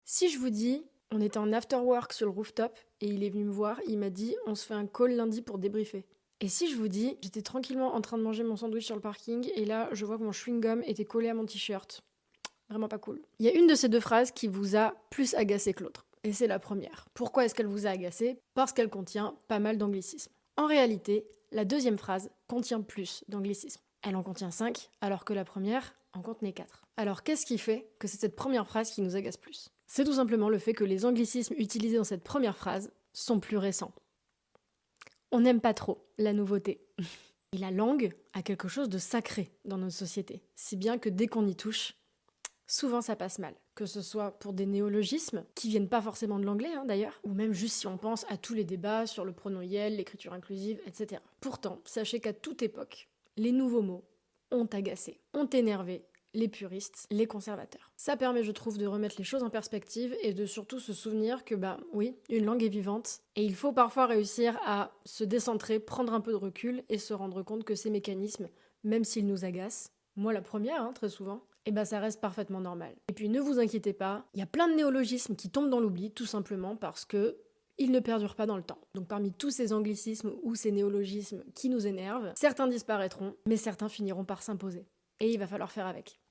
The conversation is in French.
Si je vous dis, on était en after work sur le rooftop et il est venu me voir, il m'a dit on se fait un call lundi pour débriefer. Et si je vous dis, j'étais tranquillement en train de manger mon sandwich sur le parking et là je vois que mon chewing-gum était collé à mon t-shirt. Vraiment pas cool. Il y a une de ces deux phrases qui vous a plus agacé que l'autre. Et c'est la première. Pourquoi est-ce qu'elle vous a agacé? Parce qu'elle contient pas mal d'anglicismes. En réalité, la deuxième phrase contient plus d'anglicismes. Elle en contient 5, alors que la première en contenait 4. Alors qu'est-ce qui fait que c'est cette première phrase qui nous agace plus? C'est tout simplement le fait que les anglicismes utilisés dans cette première phrase sont plus récents. On n'aime pas trop la nouveauté. Et la langue a quelque chose de sacré dans notre société, si bien que dès qu'on y touche, souvent ça passe mal. Que ce soit pour des néologismes, qui viennent pas forcément de l'anglais d'ailleurs, ou même juste si on pense à tous les débats sur le pronom yel, l'écriture inclusive, etc. Pourtant, sachez qu'à toute époque, les nouveaux mots ont agacé, ont énervé les puristes, les conservateurs. Ça permet, je trouve, de remettre les choses en perspective et de surtout se souvenir que, oui, une langue est vivante et il faut parfois réussir à se décentrer, prendre un peu de recul et se rendre compte que ces mécanismes, même s'ils nous agacent, moi la première, très souvent, ça reste parfaitement normal. Et puis ne vous inquiétez pas, il y a plein de néologismes qui tombent dans l'oubli, tout simplement parce que ils ne perdurent pas dans le temps. Donc parmi tous ces anglicismes ou ces néologismes qui nous énervent, certains disparaîtront, mais certains finiront par s'imposer. Et il va falloir faire avec.